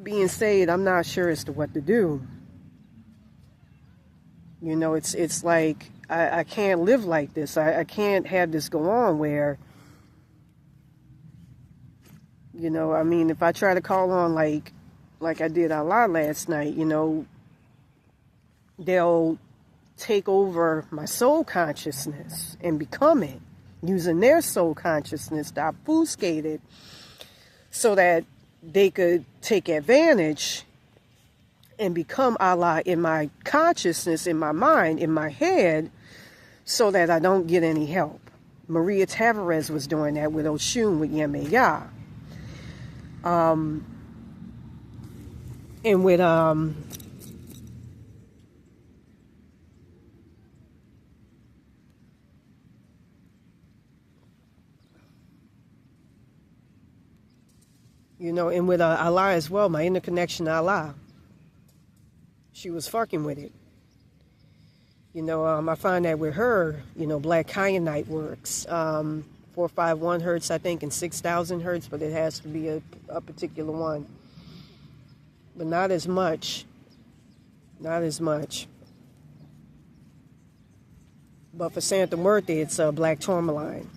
Being said, I'm not sure as to what to do. You know, it's like I can't live like this. I can't have this go on where, you know, I mean, if I try to call on like I did Allah last night, you know, they'll take over my soul consciousness and become it, using their soul consciousness to obfuscate it so that they could take advantage and become Allah in my consciousness, in my mind, in my head, so that I don't get any help. Maria Tavarez was doing that with Oshun, with Yemaya. And with you know, and with Allah as well, my interconnection to Allah. She was fucking with it. You know, I find that with her, you know, black kyanite works. 451 hertz, I think, and 6,000 hertz, but it has to be a particular one. But not as much. Not as much. But for Santa Muerte, it's black tourmaline.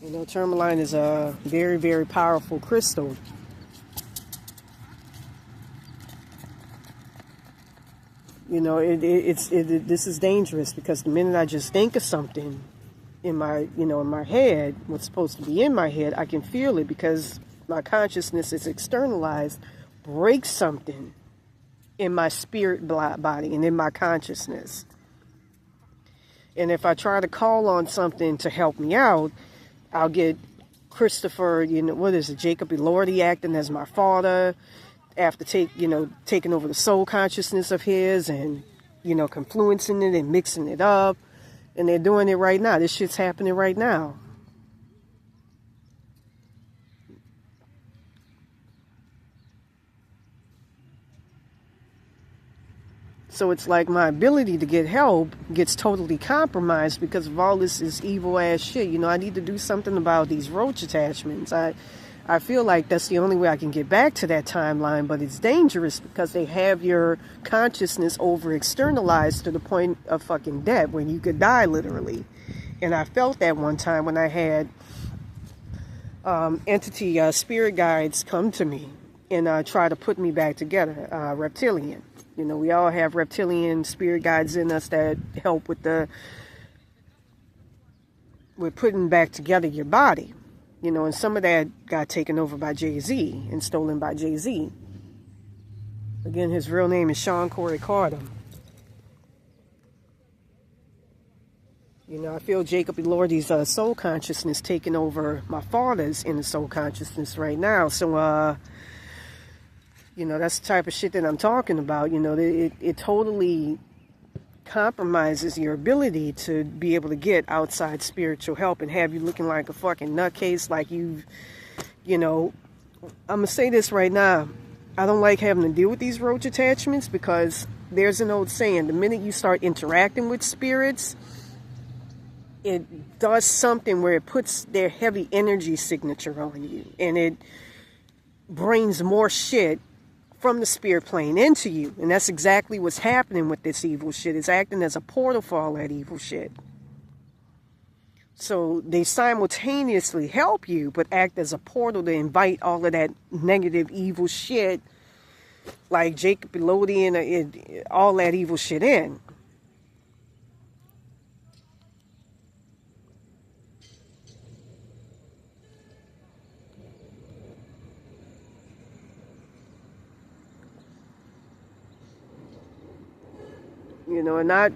You know, tourmaline is a very, very powerful crystal. You know, this is dangerous because the minute I just think of something in my, you know, in my head, what's supposed to be in my head, I can feel it because my consciousness is externalized, breaks something in my spirit body and in my consciousness. And if I try to call on something to help me out, I'll get Christopher, you know, what is it, Jacob Elordi acting as my father after taking over the soul consciousness of his and, you know, confluencing it and mixing it up. And they're doing it right now. This shit's happening right now. So it's like my ability to get help gets totally compromised because of all this evil ass shit. You know, I need to do something about these roach attachments. I feel like that's the only way I can get back to that timeline, but it's dangerous because they have your consciousness over externalized to the point of fucking death when you could die literally. And I felt that one time when I had spirit guides come to me and try to put me back together, reptilian. You know, we all have reptilian spirit guides in us that help with putting back together your body. You know, and some of that got taken over by Jay-Z and stolen by Jay-Z. Again, his real name is Sean Corey Carter. You know, I feel Jacob Elordi's soul consciousness taking over my father's inner soul consciousness right now. So, you know, that's the type of shit that I'm talking about. You know, it totally compromises your ability to be able to get outside spiritual help and have you looking like a fucking nutcase, like you know, I'm gonna say this right now. I don't like having to deal with these roach attachments because there's an old saying, the minute you start interacting with spirits, it does something where it puts their heavy energy signature on you and it brings more shit from the spirit plane into you. And that's exactly what's happening with this evil shit. It's acting as a portal for all that evil shit. So they simultaneously help you, but act as a portal to invite all of that negative evil shit, like Jacob Elordi and all that evil shit in. You know, and not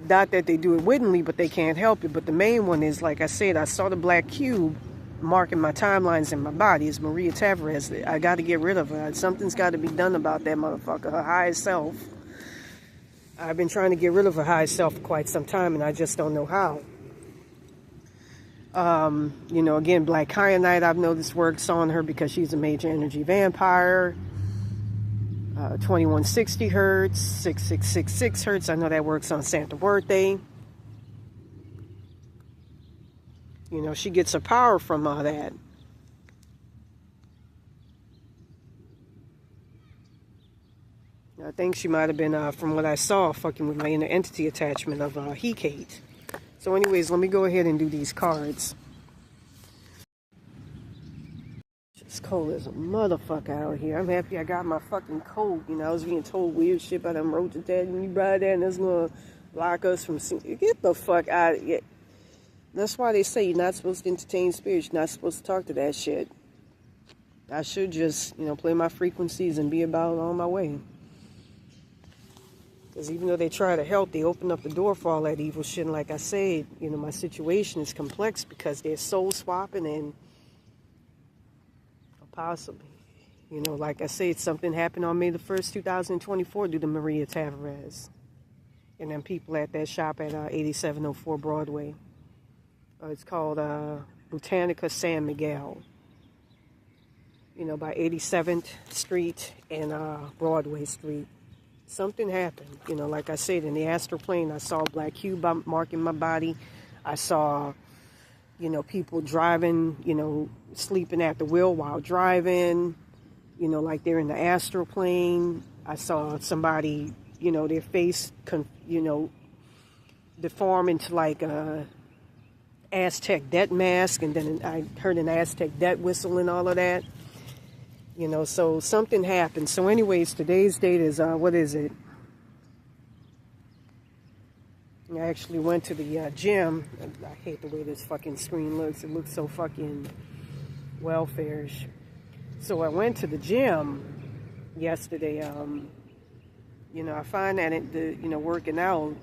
that they do it wittingly, but they can't help it. But the main one is, like I said, I saw the black cube marking my timelines in my body. It's Maria Tavarez. I got to get rid of her. Something's got to be done about that motherfucker, her higher self. I've been trying to get rid of her higher self for quite some time, and I just don't know how. You know, again, black kyanite, I've noticed works on her because she's a major energy vampire. 2160 hertz, 6666 hertz. I know that works on Santa Muerte. You know, she gets her power from all that. I think she might have been, from what I saw, fucking with my inner entity attachment of He-Kate. So anyways, let me go ahead and do these cards. It's cold as a motherfucker out here. I'm happy I got my fucking coat. You know, I was being told weird shit by them roaches that and you buy that and that's gonna block us from seeing. Get the fuck out of here. That's why they say you're not supposed to entertain spirits. You're not supposed to talk to that shit. I should just, you know, play my frequencies and be about on my way. Because even though they try to help, they open up the door for all that evil shit. And like I said, you know, my situation is complex because they're soul swapping and possibly, you know, like I said, something happened on May the 1st, 2024 due to Maria Tavarez and them people at that shop at 8704 Broadway. It's called Botanica San Miguel, you know, by 87th Street and Broadway Street. Something happened, you know, like I said, in the astral plane, I saw a black cube marking my body. I saw, you know, people driving, you know, sleeping at the wheel while driving, you know, like they're in the astral plane. I saw somebody, you know, their face, you know, deform into like a Aztec death mask. And then I heard an Aztec death whistle and all of that. You know, so something happened. So anyways, today's date is, what is it? I actually went to the gym. I hate the way this fucking screen looks. It looks so fucking welfare-ish. So I went to the gym yesterday. You know, I find that you know, working out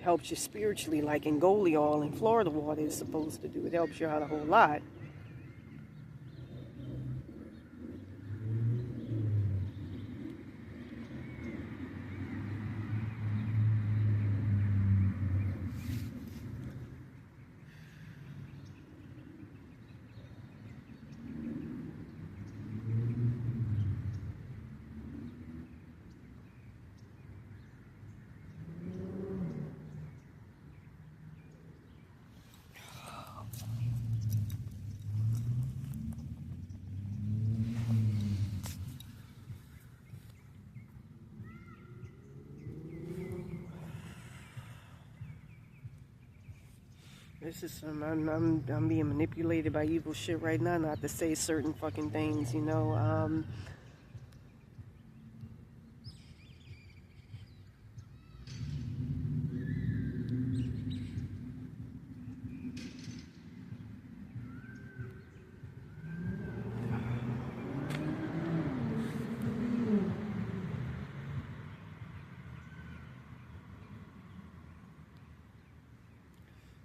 helps you spiritually, like in Goalie oil and Florida water is supposed to do. It helps you out a whole lot. This is I'm being manipulated by evil shit right now, not to say certain fucking things, you know.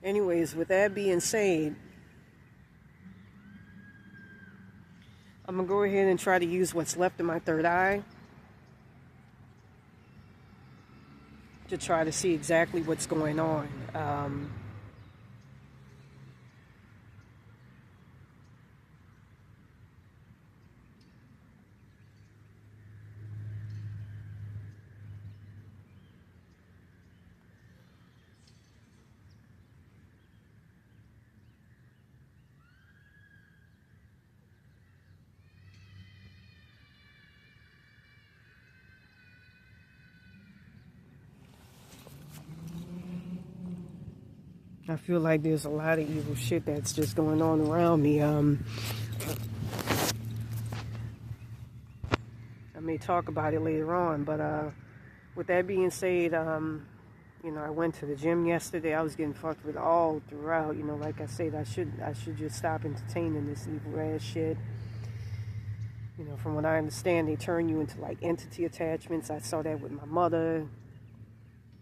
Anyways, with that being said, I'm going to go ahead and try to use what's left of my third eye to try to see exactly what's going on. I feel like there's a lot of evil shit that's just going on around me. I may talk about it later on, but with that being said, you know, I went to the gym yesterday. I was getting fucked with all throughout. You know, like I said, I should just stop entertaining this evil ass shit. You know, from what I understand, they turn you into like entity attachments. I saw that with my mother.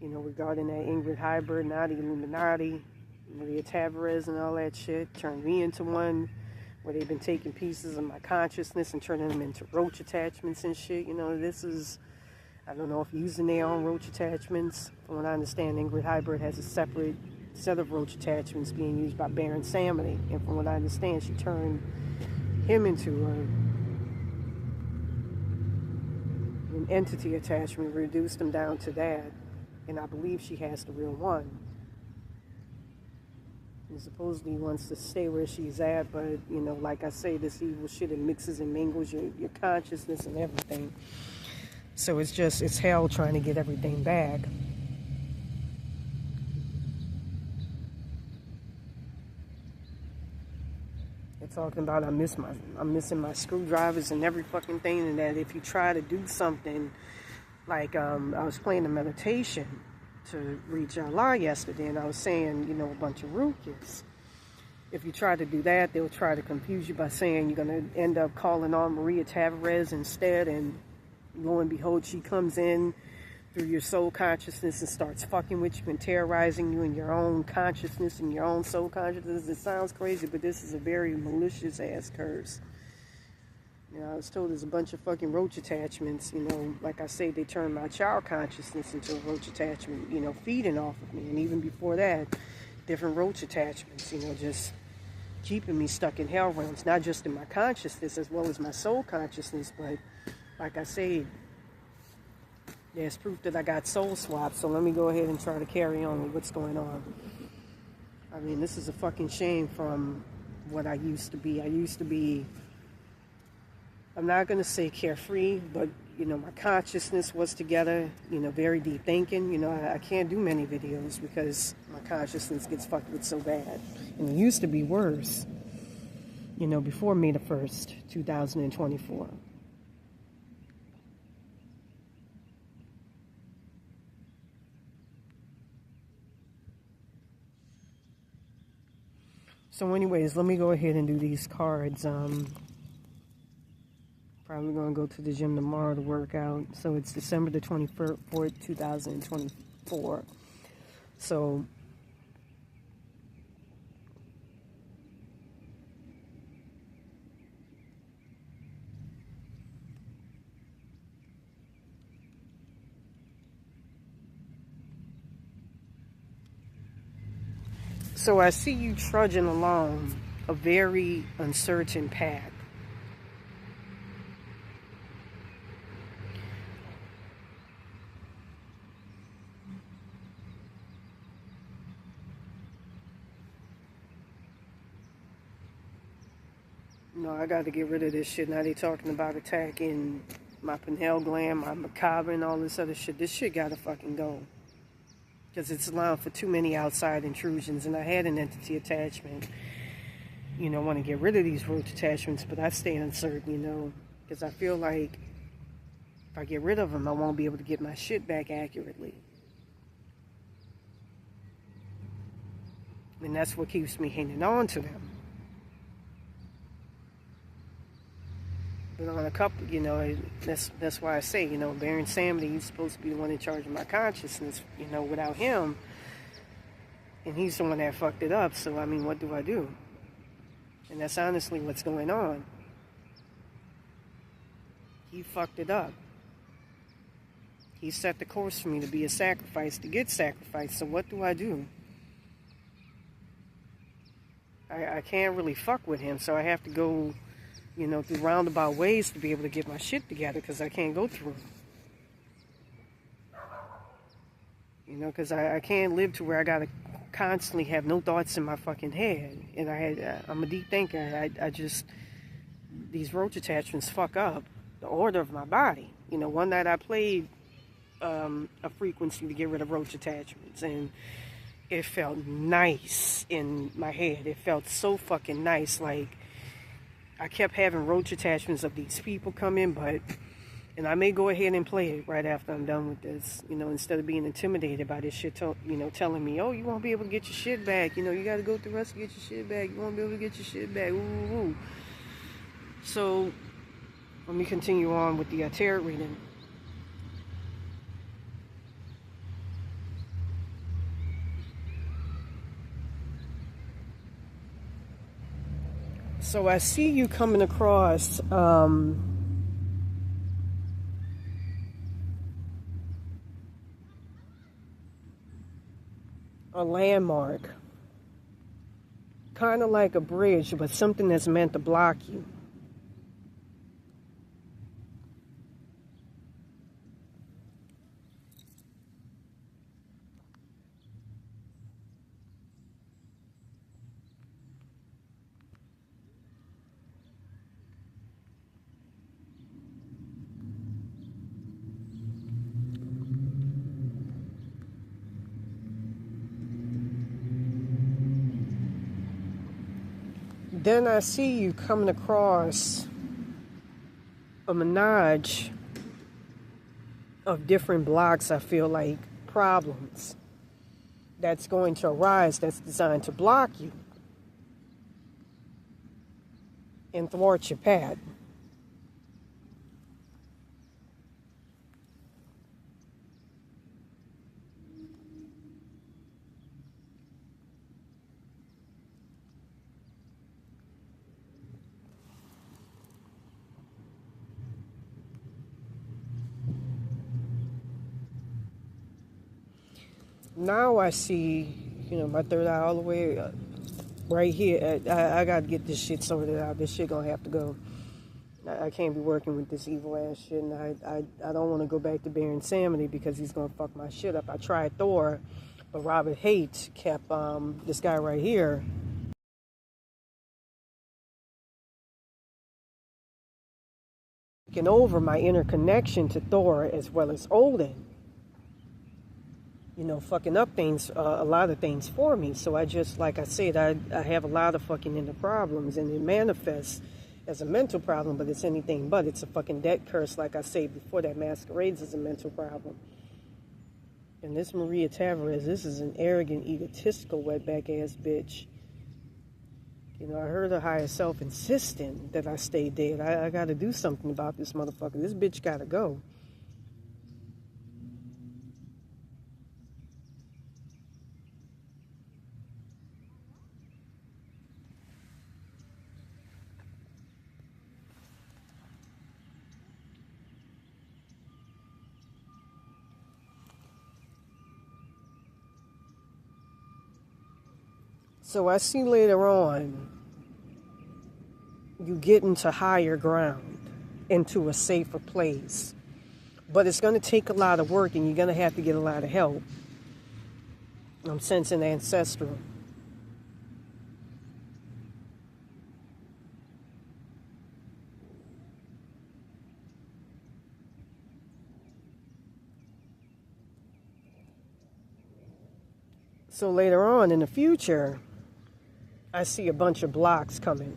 You know, regarding that Ingrid Hybrid, now the Illuminati, Maria Tavarez and all that shit, turned me into one where they've been taking pieces of my consciousness and turning them into roach attachments and shit. You know, this is, I don't know if using their own roach attachments. From what I understand, Ingrid Hybrid has a separate set of roach attachments being used by Baron Samity. And from what I understand, she turned him into an entity attachment, reduced him down to that. And I believe she has the real one. And supposedly wants to stay where she's at, but, you know, like I say, this evil shit, it mixes and mingles your consciousness and everything. So it's hell trying to get everything back. They're talking about I'm missing my screwdrivers and every fucking thing, and that if you try to do something, like I was playing a meditation to read Allah yesterday, and I was saying, you know, a bunch of rukyas. If you try to do that, they'll try to confuse you by saying you're going to end up calling on Maria Tavarez instead, and lo and behold, she comes in through your soul consciousness and starts fucking with you and terrorizing you in your own consciousness and your own soul consciousness. It sounds crazy, but this is a very malicious ass curse. You know, I was told there's a bunch of fucking roach attachments, you know, like I say, they turn my child consciousness into a roach attachment, you know, feeding off of me. And even before that, different roach attachments, you know, just keeping me stuck in hell realms, not just in my consciousness as well as my soul consciousness, but like I say, there's proof that I got soul swapped. So let me go ahead and try to carry on with what's going on. I mean, this is a fucking shame from what I used to be. I used to be, I'm not going to say carefree, but, you know, my consciousness was together, you know, very deep thinking. You know, I can't do many videos because my consciousness gets fucked with so bad. And it used to be worse, you know, before May the 1st, 2024. So anyways, let me go ahead and do these cards. Probably going to go to the gym tomorrow to work out. So it's December the 24th, 2024. So I see you trudging along a very uncertain path. No, I got to get rid of this shit. Now they talking about attacking my pineal gland, my macabre, and all this other shit. This shit got to fucking go. Because it's allowing for too many outside intrusions. And I had an entity attachment. You know, want to get rid of these roach attachments, but I stay uncertain, you know. Because I feel like if I get rid of them, I won't be able to get my shit back accurately. And that's what keeps me hanging on to them. But on a couple, you know, that's why I say, you know, Baron Samedi, he's supposed to be the one in charge of my consciousness, you know, without him. And he's the one that fucked it up. So, I mean, what do I do? And that's honestly what's going on. He fucked it up. He set the course for me to be a sacrifice, to get sacrificed. So what do? I can't really fuck with him, so I have to go, you know, through roundabout ways to be able to get my shit together, because I can't go through. You know, because I can't live to where I gotta constantly have no thoughts in my fucking head. And I'm a deep thinker. I just, these roach attachments fuck up the order of my body. You know, one night I played a frequency to get rid of roach attachments, and it felt nice in my head. It felt so fucking nice. Like, I kept having roach attachments of these people come in, and I may go ahead and play it right after I'm done with this, you know, instead of being intimidated by this shit, you know, telling me, oh, you won't be able to get your shit back, you know, you got to go through us to get your shit back, you won't be able to get your shit back, ooh, ooh, ooh. So, let me continue on with the tarot reading. So I see you coming across a landmark, kind of like a bridge, but something that's meant to block you. then I see you coming across a menage of different blocks, I feel like, problems that's going to arise that's designed to block you and thwart your path. Now I see, my third eye all the way up, right here. I got to get this shit sorted out. This shit gonna have to go. I can't be working with this evil ass shit, and I don't want to go back to Bear Insanity because he's gonna fuck my shit up. I tried Thor, but Robert Haight kept this guy right here taking over my interconnection to Thor as well as Odin. Fucking up things, a lot of things for me. So I just, like I said, I have a lot of fucking inner problems, and it manifests as a mental problem, but it's anything but. It's a fucking debt curse, like I said before, that masquerades as a mental problem. And this Maria Tavarez, this is an arrogant, egotistical, wetback-ass bitch. I heard her higher self insisting that I stay dead. I got to do something about this motherfucker. This bitch got to go. So I see later on, you get into higher ground, into a safer place. But it's going to take a lot of work, and you're going to have to get a lot of help. I'm sensing ancestral. So later on in the future, I see a bunch of blocks coming.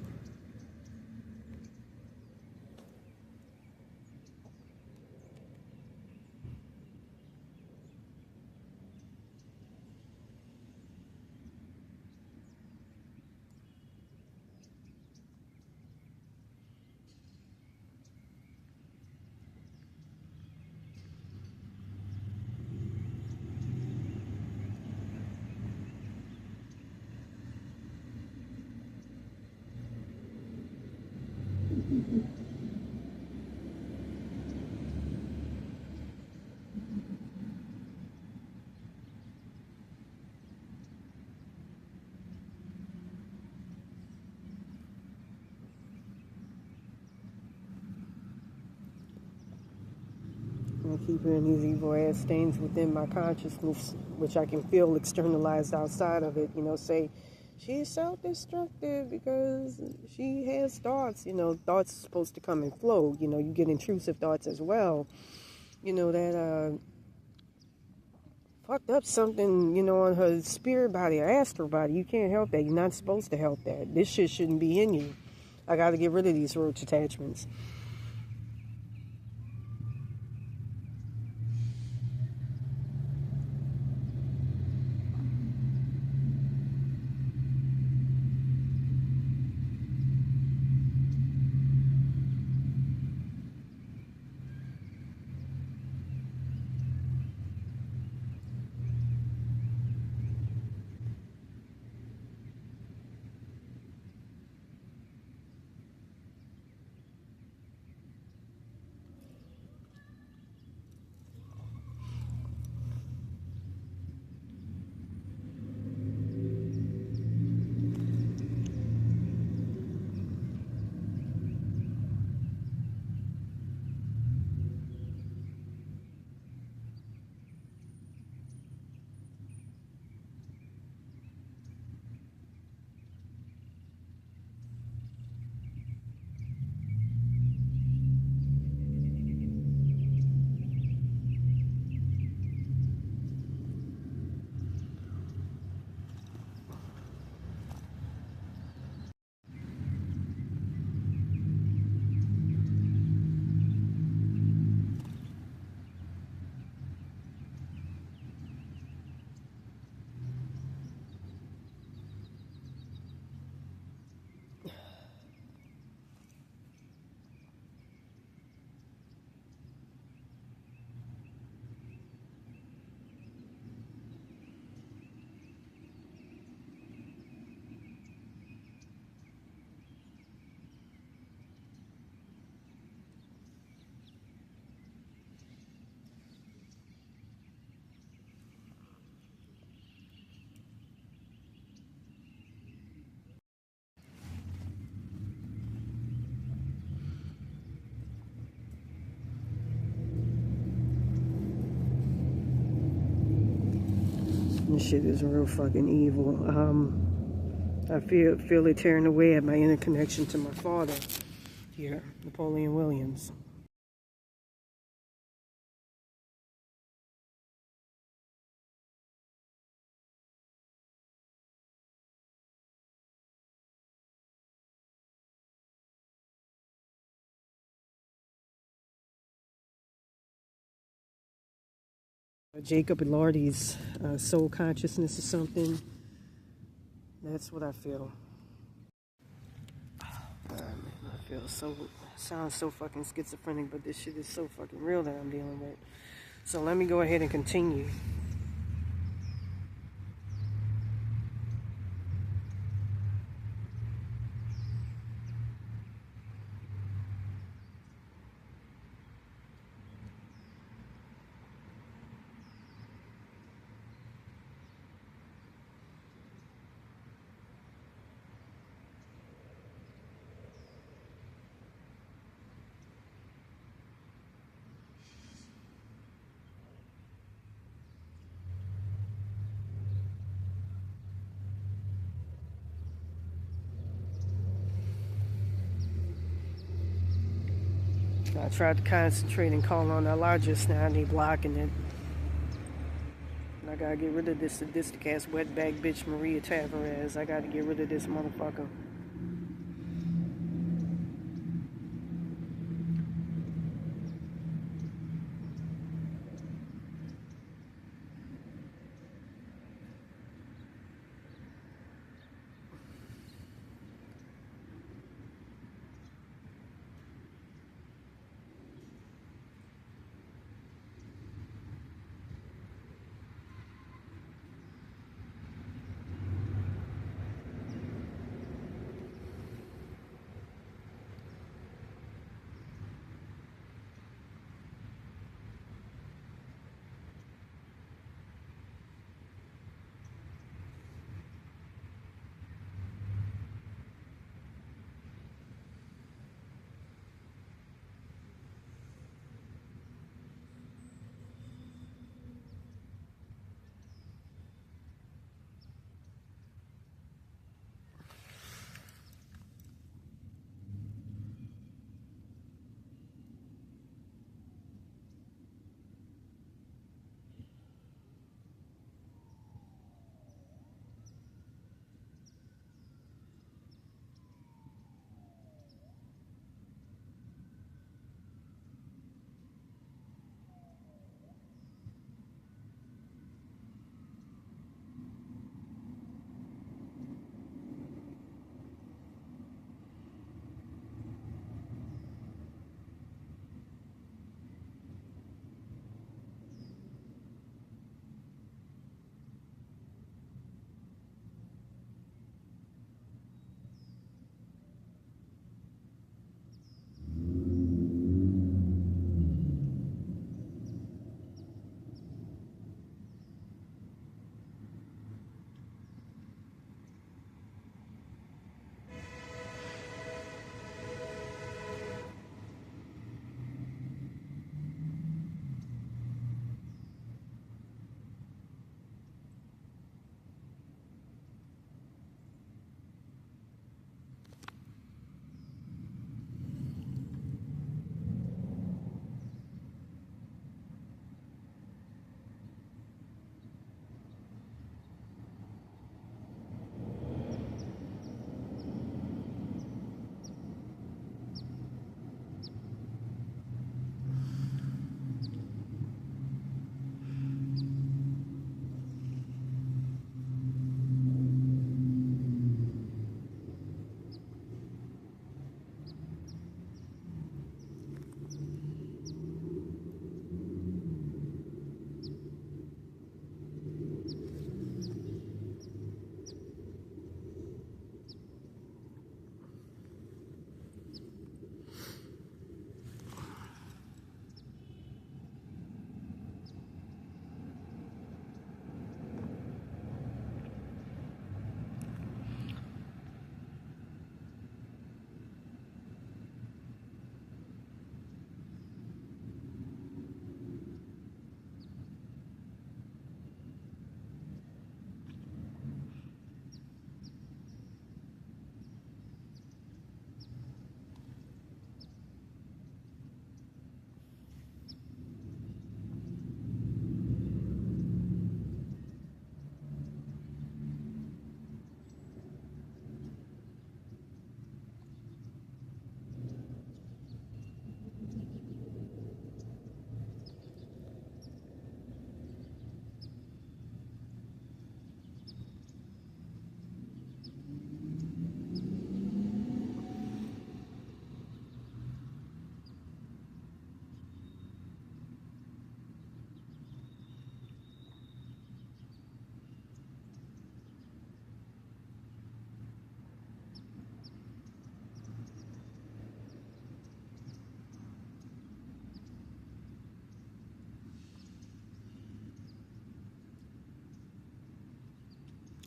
I keep hearing these evil ass things within my consciousness, which I can feel externalized outside of it. Say, she's self-destructive because she has thoughts. Thoughts are supposed to come and flow. You get intrusive thoughts as well. That fucked up something, on her spirit body or astral body. You can't help that. You're not supposed to help that. This shit shouldn't be in you. I got to get rid of these roach attachments. This shit is real fucking evil. I feel it tearing away at my inner connection to my father here, Napoleon Williams. Jacob Elordi's soul consciousness or something. That's what I feel. I feel so, sounds so fucking schizophrenic, but this shit is so fucking real that I'm dealing with. So let me go ahead and continue. I tried to concentrate and call on Allah just now, and they blocking it. And I gotta get rid of this sadistic ass wetback bitch Maria Tavarez. I gotta get rid of this motherfucker.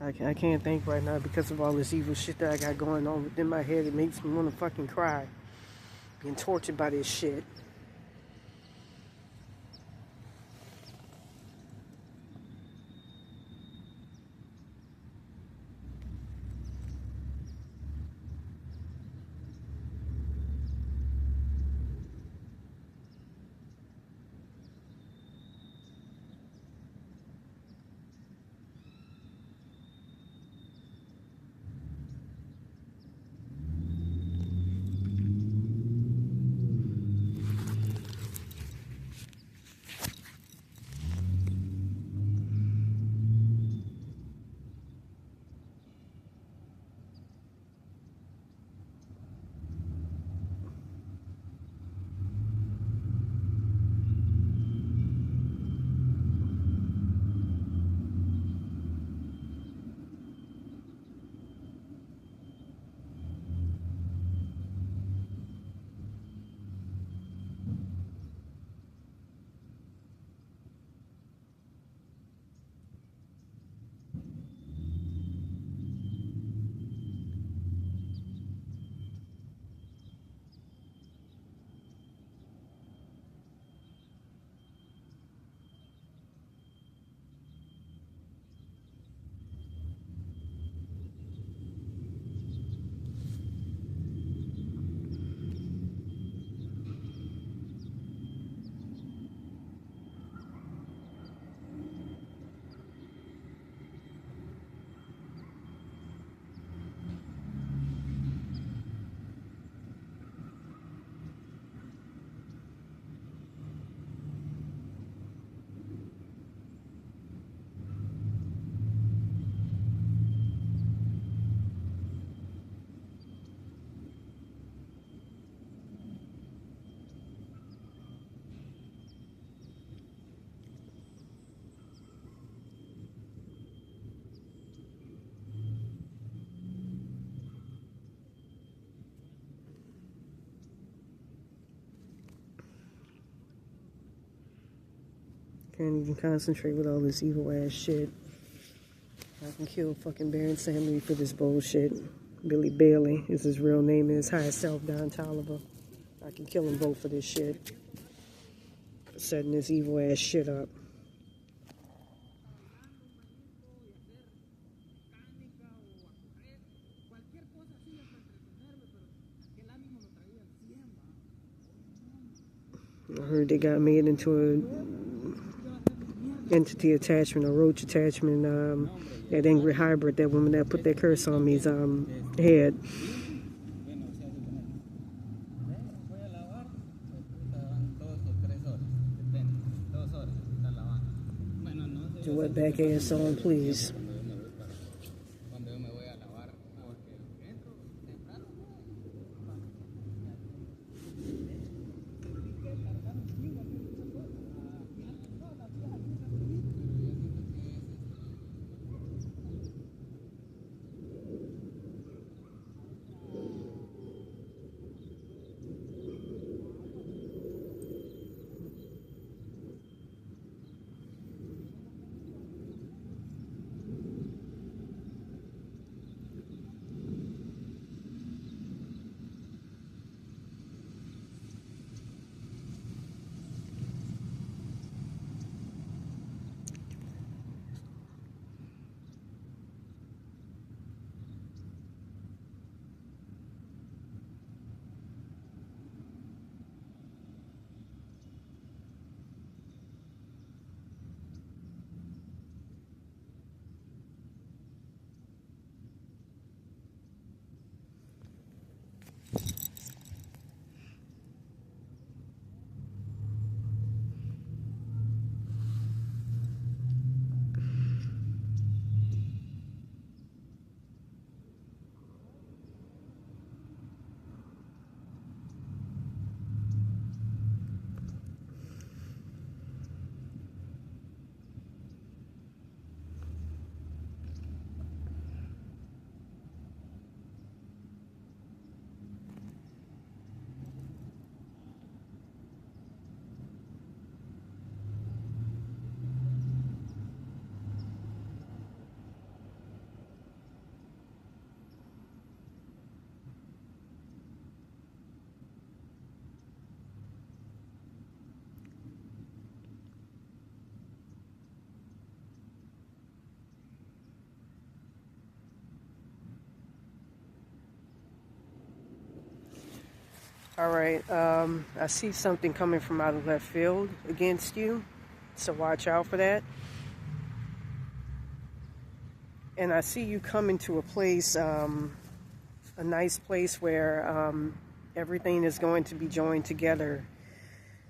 I can't think right now because of all this evil shit that I got going on within my head. It makes me want to fucking cry. Being tortured by this shit. Can't even concentrate with all this evil ass shit. I can kill fucking Baron Sammy for this bullshit. Billy Bailey is his real name, his high self, Don Tolliver. I can kill them both for this shit. For setting this evil ass shit up. I heard they got made into a entity attachment, a roach attachment, that angry hybrid, that woman that put that curse on me's head. Do what back ass song, please. All right. I see something coming from out of left field against you, so watch out for that. And I see you coming to a place, a nice place where everything is going to be joined together.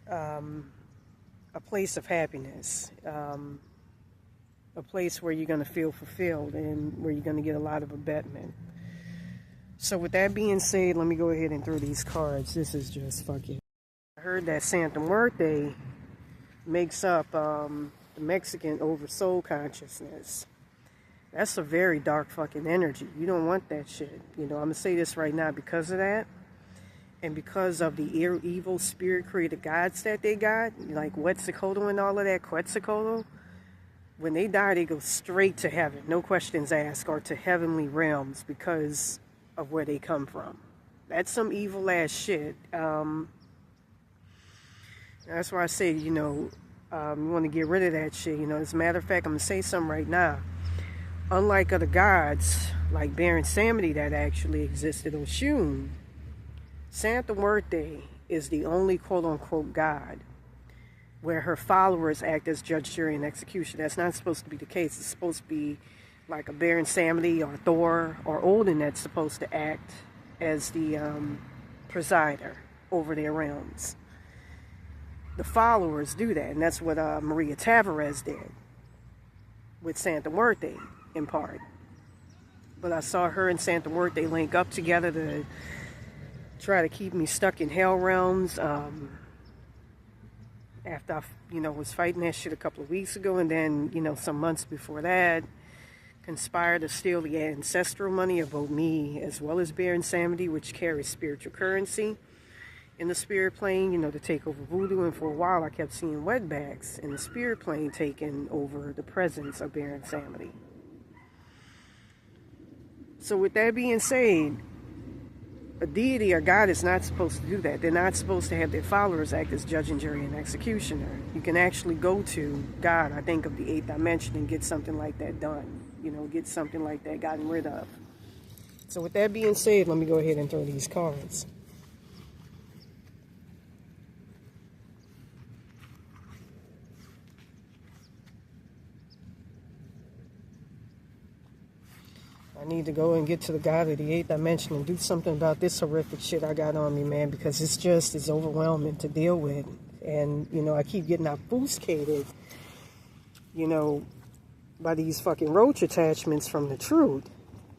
A place of happiness. A place where you're going to feel fulfilled and where you're going to get a lot of abetment. So with that being said, let me go ahead and throw these cards. This is just fucking... I heard that Santa Muerte makes up the Mexican over soul consciousness. That's a very dark fucking energy. You don't want that shit. You know, I'm going to say this right now because of that. And because of the evil spirit created gods that they got, like Quetzalcoatl and all of that, Quetzalcoatl, when they die, they go straight to heaven, no questions asked, or to heavenly realms because of where they come from. That's some evil ass shit. That's why I say, you know, you want to get rid of that shit. You know, as a matter of fact, I'm going to say something right now. Unlike other gods, like Baron Samedi that actually existed, Oshun, Santa Muerte is the only quote-unquote god where her followers act as judge, jury, and execution. That's not supposed to be the case. It's supposed to be like a Baron Samedi or Thor or Odin that's supposed to act as the presider over their realms. The followers do that, and that's what Maria Tavarez did with Santa Muerte, in part. But I saw her and Santa Muerte link up together to try to keep me stuck in hell realms. After I, you know, was fighting that shit a couple of weeks ago, and then, you know, some months before that, conspired to steal the ancestral money of both me as well as Baron Samedi, which carries spiritual currency in the spirit plane, you know, to take over voodoo. And for a while, I kept seeing wetbacks in the spirit plane taking over the presence of Baron Samedi. So with that being said, a deity or God is not supposed to do that. They're not supposed to have their followers act as judge and jury and executioner. You can actually go to God, I think, of the 8th dimension and get something like that done. You know, get something like that gotten rid of. So with that being said, let me go ahead and throw these cards. I need to go and get to the God of the 8th dimension and do something about this horrific shit I got on me, man, because it's overwhelming to deal with. And, you know, I keep getting obfuscated, you know, by these fucking roach attachments from the truth.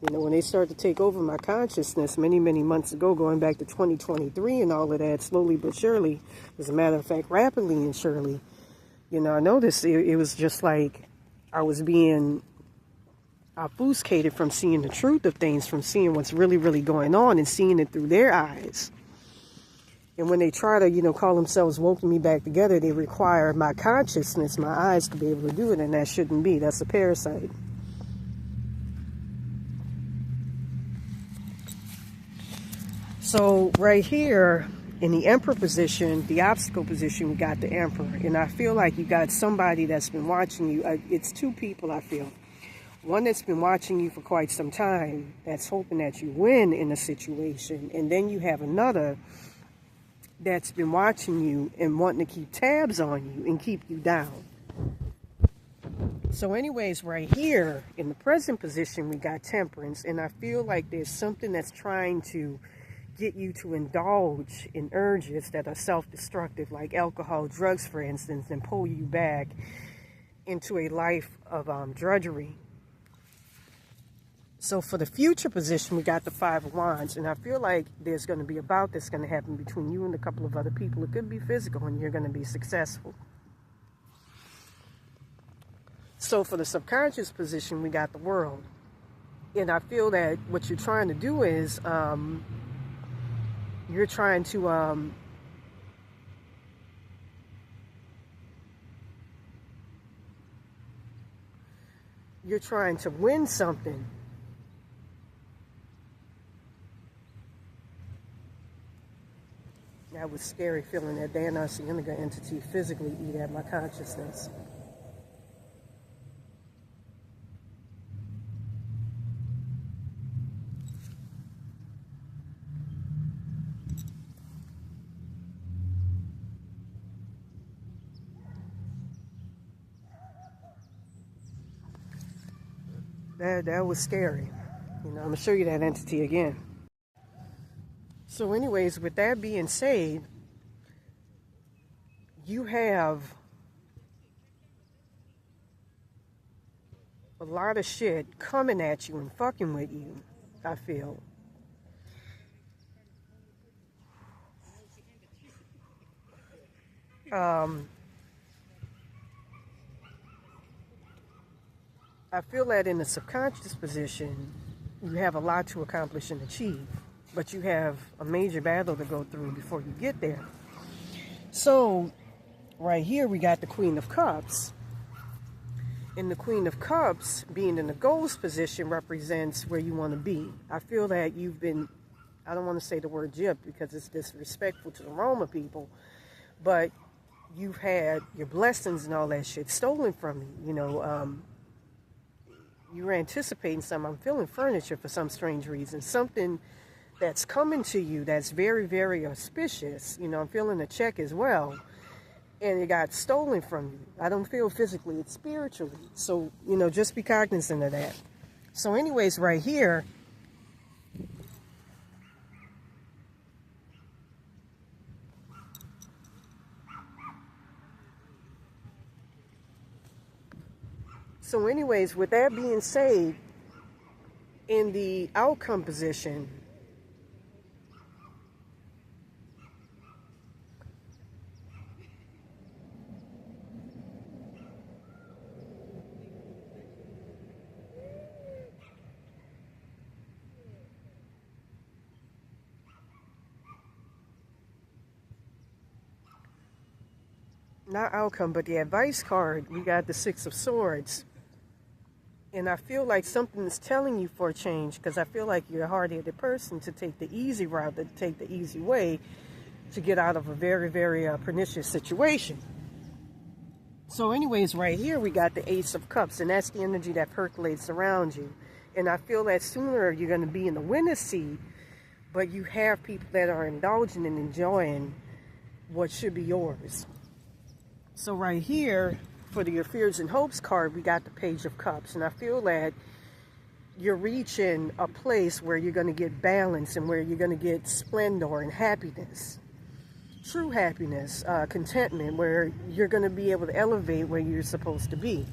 You know, when they start to take over my consciousness many, many months ago, going back to 2023 and all of that, slowly but surely, as a matter of fact, rapidly and surely, you know, I noticed it was just like I was being obfuscated from seeing the truth of things, from seeing what's really, really going on and seeing it through their eyes. And when they try to, you know, call themselves woken me back together, they require my consciousness, my eyes, to be able to do it, and that shouldn't be. That's a parasite. So right here in the Emperor position, the obstacle position, we got the Emperor. And I feel like you got somebody that's been watching you. It's two people, I feel. One that's been watching you for quite some time, that's hoping that you win in a situation. And then you have another that's been watching you and wanting to keep tabs on you and keep you down. So anyways, right here in the present position, we got Temperance. And I feel like there's something that's trying to get you to indulge in urges that are self-destructive, like alcohol, drugs, for instance, and pull you back into a life of drudgery. So for the future position, we got the Five of Wands. And I feel like there's going to be a bout that's going to happen between you and a couple of other people. It could be physical, and you're going to be successful. So for the subconscious position, we got the World. And I feel that what you're trying to do is, you're trying to win something. That was scary, feeling that Dana-Cieniga entity physically eat at my consciousness. That was scary. You know, I'm going to show you that entity again. So anyways, with that being said, you have a lot of shit coming at you and fucking with you, I feel. I feel that in the subconscious position, you have a lot to accomplish and achieve, but you have a major battle to go through before you get there. So, right here we got the Queen of Cups. And the Queen of Cups, being in the Ghost position, represents where you want to be. I feel that you've been, I don't want to say the word gypped because it's disrespectful to the Roma people, but you've had your blessings and all that shit stolen from you. You know, you were anticipating something. I'm feeling furniture for some strange reason. Something that's coming to you that's very, very auspicious. You know, I'm feeling a check as well. And it got stolen from you. I don't feel physically, it's spiritually. So, you know, just be cognizant of that. So anyways, right here, with that being said, in the outcome position, not outcome, but the advice card, we got the Six of Swords. And I feel like something is telling you for a change, because I feel like you're a hard-headed person to take the easy route, to take the easy way to get out of a very, very pernicious situation. So anyways, right here we got the Ace of Cups, and that's the energy that percolates around you. And I feel that sooner you're going to be in the winner's seat, but you have people that are indulging and enjoying what should be yours. So right here, for the Your Fears and Hopes card, we got the Page of Cups. And I feel that you're reaching a place where you're going to get balance and where you're going to get splendor and happiness. True happiness, contentment, where you're going to be able to elevate where you're supposed to be.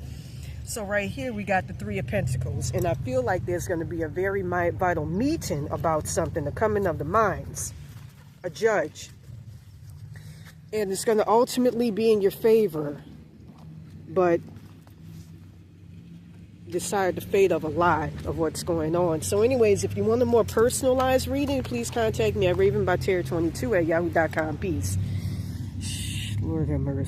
So right here, we got the Three of Pentacles. And I feel like there's going to be a very vital meeting about something, the coming of the minds, a judge. And it's going to ultimately be in your favor, but decide the fate of a lot of what's going on. So anyways, if you want a more personalized reading, please contact me at ravenbyterror22@yahoo.com. Peace. Lord have mercy.